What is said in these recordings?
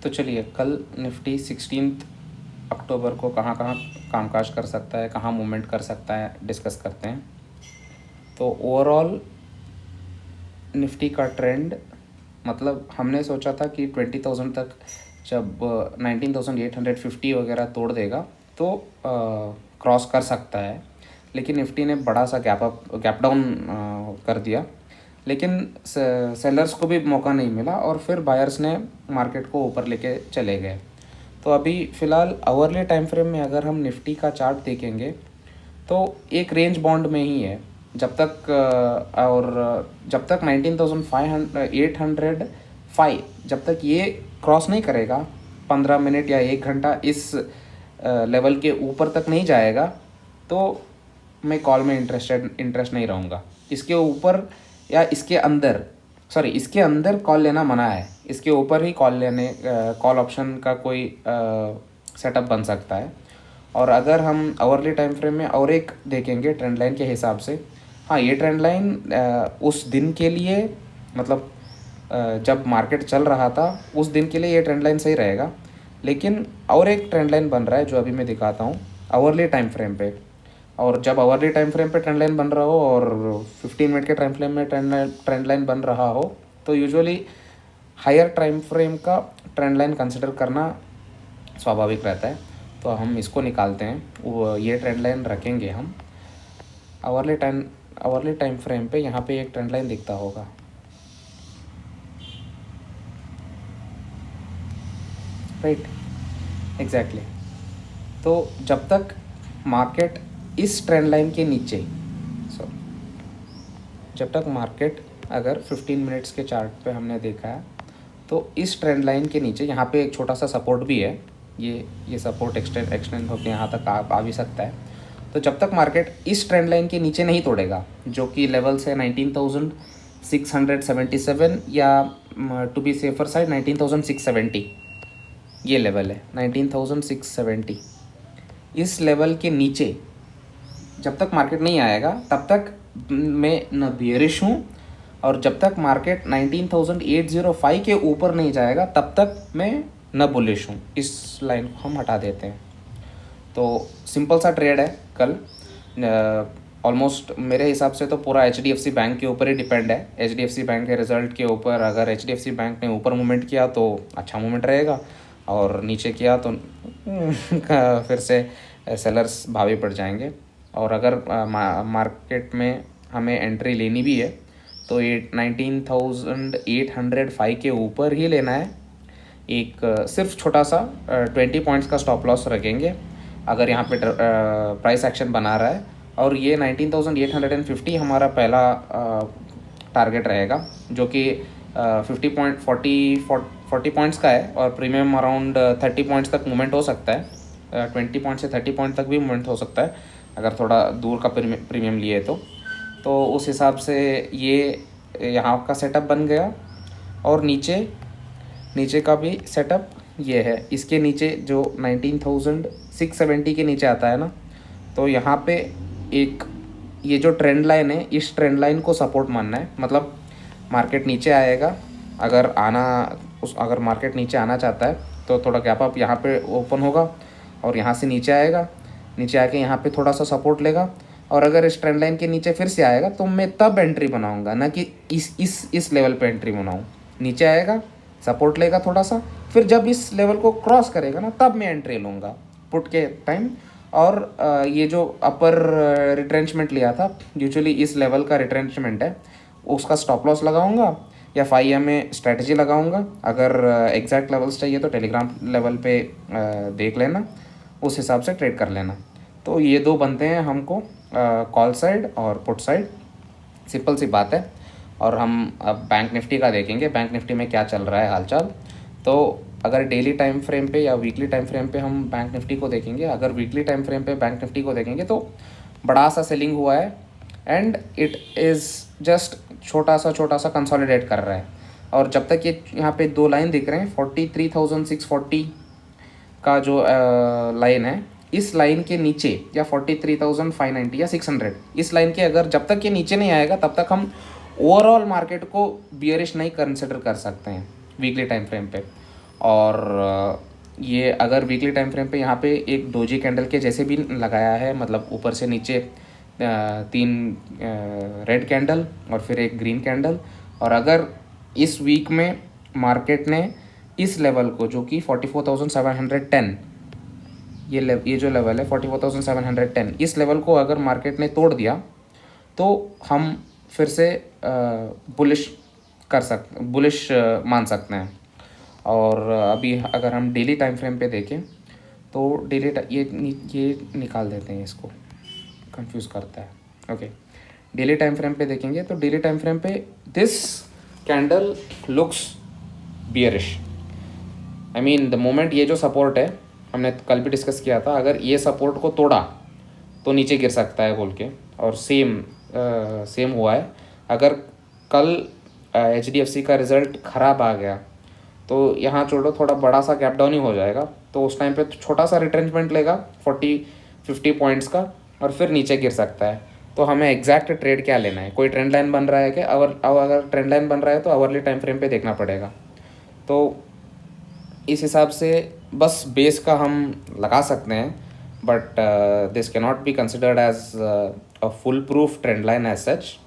तो चलिए कल निफ्टी 16 अक्टूबर को कहाँ कहाँ कामकाज कर सकता है, कहाँ मूवमेंट कर सकता है, डिस्कस करते हैं। तो ओवरऑल निफ्टी का ट्रेंड, मतलब हमने सोचा था कि 20,000 तक जब 19,850 वगैरह तोड़ देगा तो क्रॉस कर सकता है, लेकिन निफ्टी ने बड़ा सा गैप डाउन कर दिया। लेकिन सेलर्स को भी मौका नहीं मिला और फिर बायर्स ने मार्केट को ऊपर लेके चले गए। तो अभी फ़िलहाल आवर्ली टाइम फ्रेम में अगर हम निफ्टी का चार्ट देखेंगे तो एक रेंज बॉन्ड में ही है। जब तक 19,805 जब तक ये क्रॉस नहीं करेगा, 15 मिनट या 1 घंटा इस लेवल के ऊपर तक नहीं जाएगा, तो मैं कॉल में इंटरेस्ट नहीं रहूँगा। इसके ऊपर या इसके अंदर कॉल लेना मना है। इसके ऊपर ही कॉल ऑप्शन का कोई सेटअप बन सकता है। और अगर हम आवर्ली टाइम फ्रेम में और एक देखेंगे ट्रेंड लाइन के हिसाब से, हाँ ये ट्रेंड लाइन उस दिन के लिए, मतलब जब मार्केट चल रहा था उस दिन के लिए ये ट्रेंड लाइन सही रहेगा। लेकिन और एक ट्रेंड लाइन बन रहा है जो अभी मैं दिखाता हूँ आवर्ली टाइम फ्रेम पे। और जब आवर्ली टाइम फ्रेम पे ट्रेंड लाइन बन रहा हो और 15 मिनट के टाइम फ्रेम में ट्रेंड लाइन बन रहा हो, तो यूजुअली हायर टाइम फ्रेम का ट्रेंड लाइन कंसिडर करना स्वाभाविक रहता है। तो हम इसको निकालते हैं, ये ट्रेंड लाइन रखेंगे हम आवर्ली टाइम फ्रेम पे। यहाँ पे एक ट्रेंड लाइन दिखता होगा, राइट, एग्जैक्टली। तो जब तक मार्केट इस ट्रेंड लाइन के नीचे, जब तक मार्केट अगर 15 मिनट्स के चार्ट पे हमने देखा है तो इस ट्रेंड लाइन के नीचे यहाँ पे एक छोटा सा सपोर्ट भी है, ये सपोर्ट एक्सटेंड होकर यहाँ तक आ भी सकता है। तो जब तक मार्केट इस ट्रेंड लाइन के नीचे नहीं तोड़ेगा, जो कि लेवल्स है 19,677 या टू बी सेफर साइड 19,670, ये लेवल है 19,670। इस लेवल के नीचे जब तक मार्केट नहीं आएगा तब तक मैं न बियरिश हूँ, और जब तक मार्केट 19,805 के ऊपर नहीं जाएगा तब तक मैं न बुलिश हूँ। इस लाइन को हम हटा देते हैं। तो सिंपल सा ट्रेड है कल। ऑलमोस्ट मेरे हिसाब से तो पूरा HDFC बैंक के ऊपर ही डिपेंड है। HDFC बैंक के रिज़ल्ट के ऊपर, अगर HDFC बैंक ने ऊपर मूवमेंट किया तो अच्छा मूवमेंट रहेगा, और नीचे किया तो फिर से सेलर्स भावी पड़ जाएंगे। और अगर मार्केट में हमें एंट्री लेनी भी है तो ये 19,805 के ऊपर ही लेना है। एक सिर्फ छोटा सा 20 पॉइंट्स का स्टॉप लॉस रखेंगे अगर यहाँ पे प्राइस एक्शन बना रहा है। और ये 19,850 हमारा पहला टारगेट रहेगा, जो कि 40 पॉइंट्स का है, और प्रीमियम अराउंड 30 पॉइंट्स तक मूवमेंट हो सकता है। 20 पॉइंट से 30 पॉइंट तक भी मूवमेंट हो सकता है अगर थोड़ा दूर का प्रीमियम लिए तो उस हिसाब से ये यहाँ का सेटअप बन गया। और नीचे का भी सेटअप ये है। इसके नीचे जो 19,670 के नीचे आता है ना, तो यहाँ पे एक ये जो ट्रेंड लाइन है, इस ट्रेंड लाइन को सपोर्ट मानना है। मतलब मार्केट नीचे आएगा, अगर मार्केट नीचे आना चाहता है तो थोड़ा गैप अप यहाँ पे ओपन होगा और यहाँ से नीचे आएगा, नीचे आके यहाँ पे थोड़ा सा सपोर्ट लेगा। और अगर इस ट्रेंड लाइन के नीचे फिर से आएगा तो मैं तब एंट्री बनाऊंगा, ना कि इस लेवल पे एंट्री बनाऊँ। नीचे आएगा, सपोर्ट लेगा थोड़ा सा, फिर जब इस लेवल को क्रॉस करेगा ना तब मैं एंट्री लूँगा पुट के टाइम। और ये जो अपर रिट्रेंचमेंट लिया था, यूजुअली इस लेवल का रिट्रेंचमेंट है, उसका स्टॉप लॉस लगाऊंगा या 5 में स्ट्रेटजी लगाऊंगा। अगर एग्जैक्ट लेवल्स चाहिए तो टेलीग्राम लेवल पे देख लेना, उस हिसाब से ट्रेड कर लेना। तो ये दो बनते हैं हमको, कॉल साइड और पुट साइड। सिंपल सी बात है। और हम अब बैंक निफ्टी का देखेंगे, बैंक निफ्टी में क्या चल रहा है हालचाल। तो अगर डेली टाइम फ्रेम पे या वीकली टाइम फ्रेम पे हम बैंक निफ्टी को देखेंगे, अगर वीकली टाइम फ्रेम पे बैंक निफ्टी को देखेंगे तो बड़ा सा सेलिंग हुआ है, एंड इट इज़ जस्ट छोटा सा कंसोलिडेट कर रहा है। और जब तक ये यहाँ पे दो लाइन दिख रहे हैं, 43,640 का जो लाइन है, इस लाइन के नीचे, या 43,590 या 600, इस लाइन के अगर जब तक ये नीचे नहीं आएगा तब तक हम ओवरऑल मार्केट को बियरिश नहीं कंसिडर कर सकते हैं वीकली टाइम फ्रेम पे। और ये अगर वीकली टाइम फ्रेम पे यहाँ पे एक डोजी कैंडल के जैसे भी लगाया है, मतलब ऊपर से नीचे 3 रेड कैंडल और फिर एक ग्रीन कैंडल। और अगर इस वीक में मार्केट ने इस लेवल को, जो कि 44,710, ये जो लेवल है 44,710, इस लेवल को अगर मार्केट ने तोड़ दिया तो हम फिर से बुलिश मान सकते हैं। और अभी अगर हम डेली टाइम फ्रेम पे देखें तो ये निकाल देते हैं, इसको कंफ्यूज करता है। ओके, डेली टाइम फ्रेम पे देखेंगे तो डेली टाइम फ्रेम पे this candle looks bearish. I mean the moment ये जो सपोर्ट है, हमने कल भी डिस्कस किया था, अगर ये सपोर्ट को तोड़ा तो नीचे गिर सकता है बोल के, और सेम हुआ है। अगर कल HDFC का रिज़ल्ट ख़राब आ गया तो यहाँ छोड़ो, थोड़ा बड़ा सा गैप डाउन ही हो जाएगा, तो उस टाइम पे छोटा सा रिट्रेंचमेंट लेगा 40-50 पॉइंट्स का, और फिर नीचे गिर सकता है। तो हमें एग्जैक्ट ट्रेड क्या लेना है, कोई ट्रेंड लाइन बन रहा है क्या? अगर ट्रेंड लाइन बन रहा है तो आवर्ली टाइम फ्रेम पे देखना पड़ेगा। तो इस हिसाब से बस बेस का हम लगा सकते हैं, but this can not be considered as a full proof trend line as such.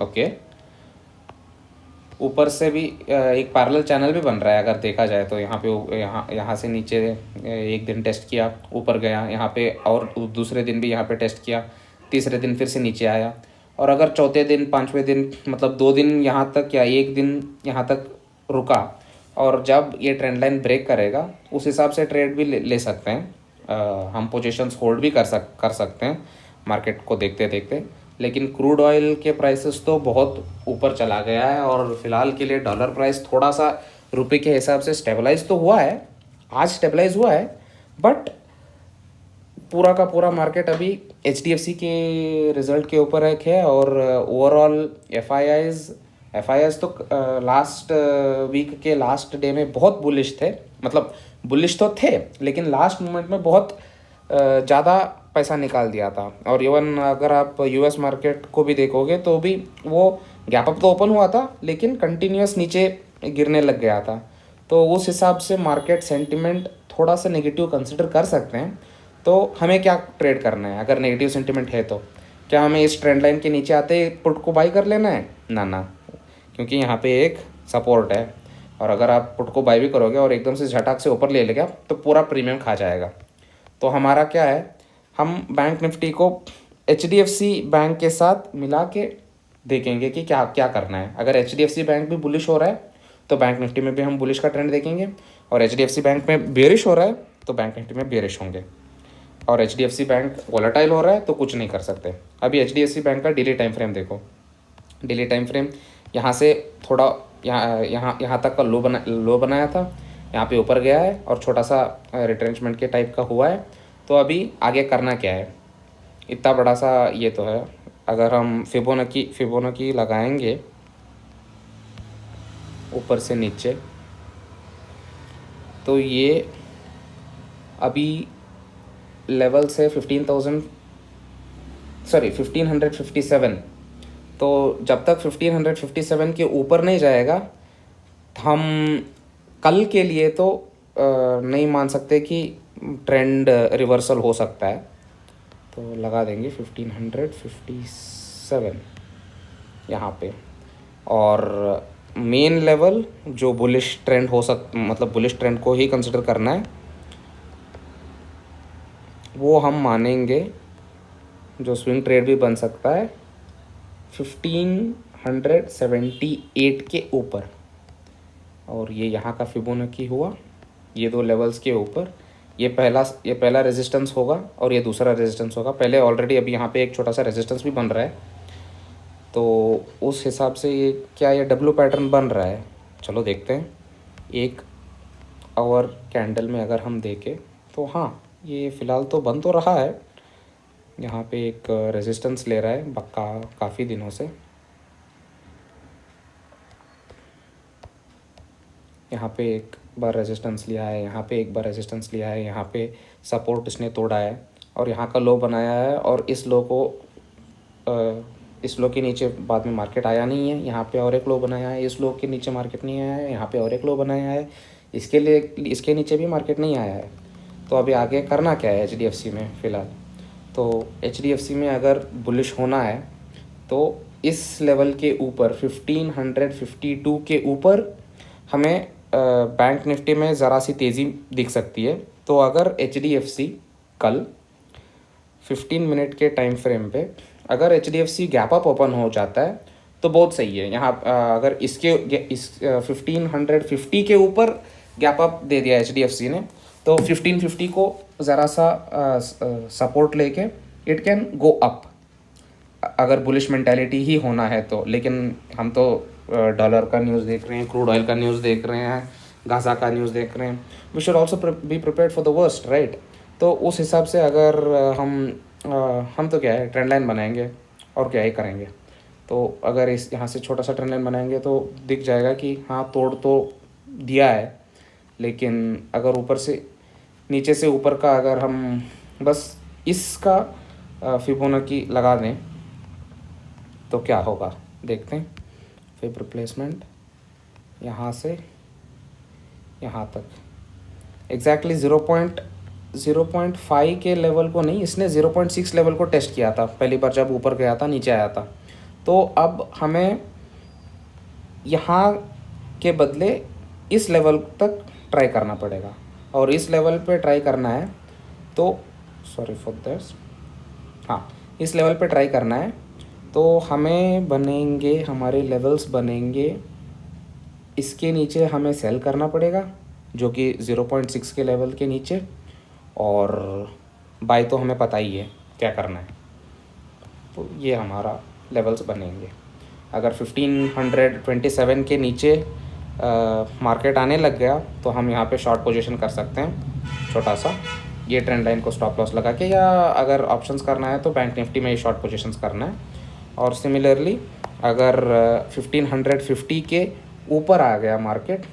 Okay, ऊपर से भी एक पैरेलल चैनल भी बन रहा है अगर देखा जाए तो। यहाँ से नीचे एक दिन टेस्ट किया, ऊपर गया, यहाँ पे और दूसरे दिन भी यहाँ पे टेस्ट किया, तीसरे दिन फिर से नीचे आया, और अगर चौथे दिन, पाँचवें दिन, मतलब 2 दिन यहाँ तक या 1 दिन यहाँ तक रुका, और जब ये ट्रेंड लाइन ब्रेक करेगा उस हिसाब से ट्रेड भी ले सकते हैं। हम पोजीशंस होल्ड भी कर सकते हैं मार्केट को देखते देखते। लेकिन क्रूड ऑयल के प्राइसेस तो बहुत ऊपर चला गया है, और फिलहाल के लिए डॉलर प्राइस थोड़ा सा रुपए के हिसाब से स्टेबलाइज तो हुआ है, आज स्टेबलाइज हुआ है, बट पूरा का पूरा मार्केट अभी HDFC के रिजल्ट के ऊपर है। और ओवरऑल एफ आई आईज तो लास्ट वीक के लास्ट डे में बहुत बुलिश थे, मतलब बुलिश तो थे लेकिन लास्ट मोमेंट में बहुत ज़्यादा पैसा निकाल दिया था। और इवन अगर आप US मार्केट को भी देखोगे तो भी वो गैप अप तो ओपन हुआ था लेकिन कंटिन्यूस नीचे गिरने लग गया था। तो उस हिसाब से मार्केट सेंटिमेंट थोड़ा सा नेगेटिव कंसिडर कर सकते हैं। तो हमें क्या ट्रेड करना है अगर नेगेटिव सेंटिमेंट है तो? क्या हमें इस ट्रेंड लाइन के नीचे आते ही पुट को बाई कर लेना है? ना, क्योंकि यहाँ पे एक सपोर्ट है, और अगर आप पुट को बाई भी करोगे और एकदम से झटाक से ऊपर ले लेगा तो पूरा प्रीमियम खा जाएगा। तो हमारा क्या है, हम बैंक निफ्टी को HDFC बैंक के साथ मिला के देखेंगे कि क्या क्या करना है। अगर HDFC बैंक भी बुलिश हो रहा है तो बैंक निफ्टी में भी हम बुलिश का ट्रेंड देखेंगे, और HDFC बैंक में बेरिश हो रहा है तो बैंक निफ्टी में बेरिश होंगे। और HDFC बैंक वोलेटाइल हो रहा है तो कुछ नहीं कर सकते। अभी HDFC बैंक का डेली टाइम फ्रेम देखो, डेली टाइम फ्रेम यहाँ से थोड़ा यहाँ तक का लो बनाया था, यहाँ पे ऊपर गया है और छोटा सा रिट्रेंचमेंट के टाइप का हुआ है। तो अभी आगे करना क्या है, इतना बड़ा सा ये तो है। अगर हम फिबोनाची लगाएंगे ऊपर से नीचे, तो ये अभी लेवल से 1557, तो जब तक 1557 के ऊपर नहीं जाएगा हम कल के लिए तो नहीं मान सकते कि ट्रेंड रिवर्सल हो सकता है। तो लगा देंगे 1557 यहाँ पे। और मेन लेवल जो बुलिश ट्रेंड मतलब बुलिश ट्रेंड को ही कंसिडर करना है, वो हम मानेंगे, जो स्विंग ट्रेड भी बन सकता है 1578 के ऊपर। और ये यहाँ का फिबोनाची हुआ, ये 2 लेवल्स के ऊपर। ये पहला रेजिस्टेंस होगा और ये दूसरा रेजिस्टेंस होगा। पहले ऑलरेडी अभी यहाँ पे एक छोटा सा रेजिस्टेंस भी बन रहा है, तो उस हिसाब से ये क्या ये W पैटर्न बन रहा है, चलो देखते हैं। 1 आवर कैंडल में अगर हम देखें तो हाँ, ये फ़िलहाल तो बन तो रहा है। यहाँ पे एक रेजिस्टेंस ले रहा है काफ़ी दिनों से। यहाँ पे एक बार रेजिस्टेंस लिया है, यहाँ पे एक बार रेजिस्टेंस लिया है, यहाँ पे सपोर्ट इसने तोड़ा है और यहाँ का लो बनाया है, और इस लो को इस लो के नीचे बाद में मार्केट आया नहीं है, यहाँ पे और एक लो बनाया है, इस लो के नीचे मार्केट नहीं आया है, यहाँ पे और एक लो बनाया है, इसके नीचे भी मार्केट नहीं आया है। तो अभी आगे करना क्या है HDFC में फ़िलहाल? तो HDFC में अगर बुलिश होना है तो इस लेवल के ऊपर 1552 के ऊपर हमें बैंक निफ्टी में ज़रा सी तेज़ी दिख सकती है। तो अगर HDFC कल 15 मिनट के टाइम फ्रेम पे अगर HDFC गैप अप ओपन हो जाता है तो बहुत सही है। यहाँ अगर इस 1550 के ऊपर गैप अप दे दिया HDFC ने तो 1550 को ज़रा सा सपोर्ट लेके इट कैन गो अप, अगर बुलिश मेंटालिटी ही होना है तो। लेकिन हम तो डॉलर का न्यूज़ देख रहे हैं, क्रूड ऑयल का न्यूज़ देख रहे हैं, गाज़ा का न्यूज़ देख रहे हैं। We should also be prepared for the worst, right? तो उस हिसाब से अगर हम तो क्या है ट्रेंड लाइन बनाएंगे और क्या ही करेंगे। तो अगर इस यहाँ से छोटा सा ट्रेंड लाइन बनाएंगे तो दिख जाएगा कि हाँ तोड़ तो दिया है, लेकिन अगर ऊपर से नीचे से ऊपर का अगर हम बस इसका फिबोनाची लगा दें तो क्या होगा देखते हैं। फिब रिप्लेसमेंट यहाँ से यहाँ तक एग्जैक्टली 0.5 के लेवल को नहीं, इसने 0.6 लेवल को टेस्ट किया था पहली बार जब ऊपर गया था, नीचे आया था। तो अब हमें यहाँ के बदले इस लेवल तक ट्राई करना पड़ेगा, और इस लेवल पे ट्राई करना है तो सॉरी फॉर दिस, हाँ इस लेवल पे ट्राई करना है तो हमें बनेंगे, हमारे लेवल्स बनेंगे, इसके नीचे हमें सेल करना पड़ेगा जो कि 0.6 के लेवल के नीचे, और बाय तो हमें पता ही है क्या करना है। तो ये हमारा लेवल्स बनेंगे। अगर 1527 के नीचे मार्केट आने लग गया तो हम यहाँ पे शॉर्ट पोजीशन कर सकते हैं छोटा सा, ये ट्रेंड लाइन को स्टॉप लॉस लगा के, या अगर ऑप्शंस करना है तो बैंक निफ्टी में ही शॉर्ट पोजीशंस करना है। और सिमिलरली अगर 1550 के ऊपर आ गया मार्केट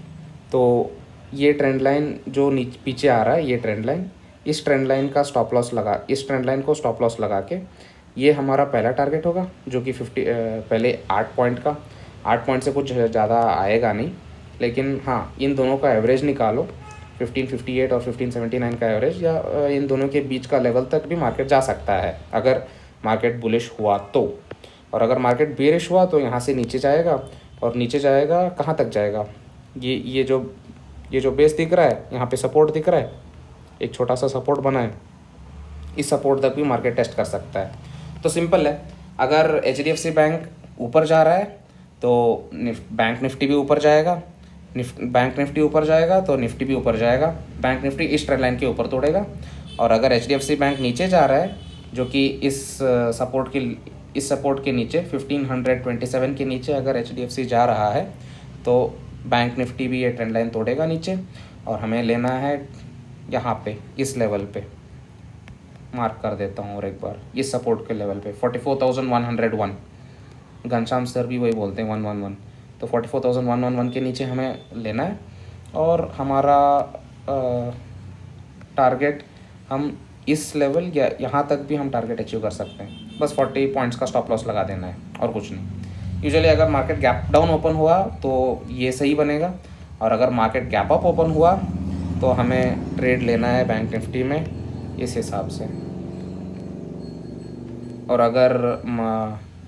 तो ये ट्रेंड लाइन जो पीछे आ रहा है, ये ट्रेंड लाइन, इस ट्रेंड लाइन का स्टॉप लॉस लगा, इस ट्रेंड लाइन को स्टॉप लॉस लगा के ये हमारा पहला टारगेट होगा जो कि पहले 8 पॉइंट का, 8 पॉइंट से कुछ ज़्यादा आएगा नहीं, लेकिन हाँ इन दोनों का एवरेज निकालो, 1558 और 1579 का एवरेज, या इन दोनों के बीच का लेवल तक भी मार्केट जा सकता है अगर मार्केट बुलिश हुआ तो। और अगर मार्केट बेरिश हुआ तो यहाँ से नीचे जाएगा, और नीचे जाएगा कहाँ तक जाएगा, ये जो बेस दिख रहा है, यहाँ पे सपोर्ट दिख रहा है, एक छोटा सा सपोर्ट बना है, इस सपोर्ट तक भी मार्केट टेस्ट कर सकता है। तो सिंपल है, अगर HDFC बैंक ऊपर जा रहा है तो बैंक निफ्टी भी ऊपर जाएगा, बैंक निफ्टी ऊपर जाएगा तो निफ्टी भी ऊपर जाएगा, बैंक निफ्टी इस ट्रेंड लाइन के ऊपर तोड़ेगा। और अगर HDFC बैंक नीचे जा रहा है जो कि इस सपोर्ट के नीचे 1527 के नीचे अगर HDFC जा रहा है तो बैंक निफ्टी भी ये ट्रेंड लाइन तोड़ेगा नीचे, और हमें लेना है यहाँ पे इस लेवल पे, मार्क कर देता हूँ और एक बार, इस सपोर्ट के लेवल पे 44,101, घनश्याम सर भी वही बोलते हैं 111, तो 44,111 के नीचे हमें लेना है। और हमारा टारगेट हम इस लेवल या यहाँ तक भी हम टारगेट अचीव कर सकते हैं, बस 40 पॉइंट्स का स्टॉप लॉस लगा देना है और कुछ नहीं। यूजुअली अगर मार्केट गैप डाउन ओपन हुआ तो ये सही बनेगा, और अगर मार्केट गैप अप ओपन हुआ तो हमें ट्रेड लेना है बैंक निफ्टी में इस हिसाब से। और अगर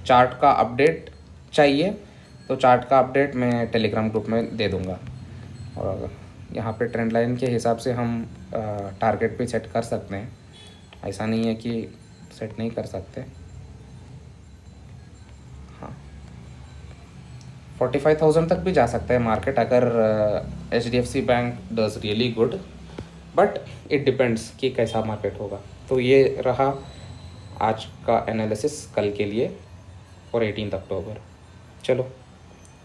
चार्ट का अपडेट चाहिए तो चार्ट का अपडेट मैं टेलीग्राम ग्रुप में दे दूंगा। और अगर यहाँ पे ट्रेंड लाइन के हिसाब से हम टारगेट भी सेट कर सकते हैं, ऐसा नहीं है कि सेट नहीं कर सकते। हाँ 45,000 तक भी जा सकता है मार्केट अगर HDFC bank does really good, but it depends कि कैसा मार्केट होगा। तो ये रहा आज का एनालिसिस कल के लिए और 18 अक्टूबर। चलो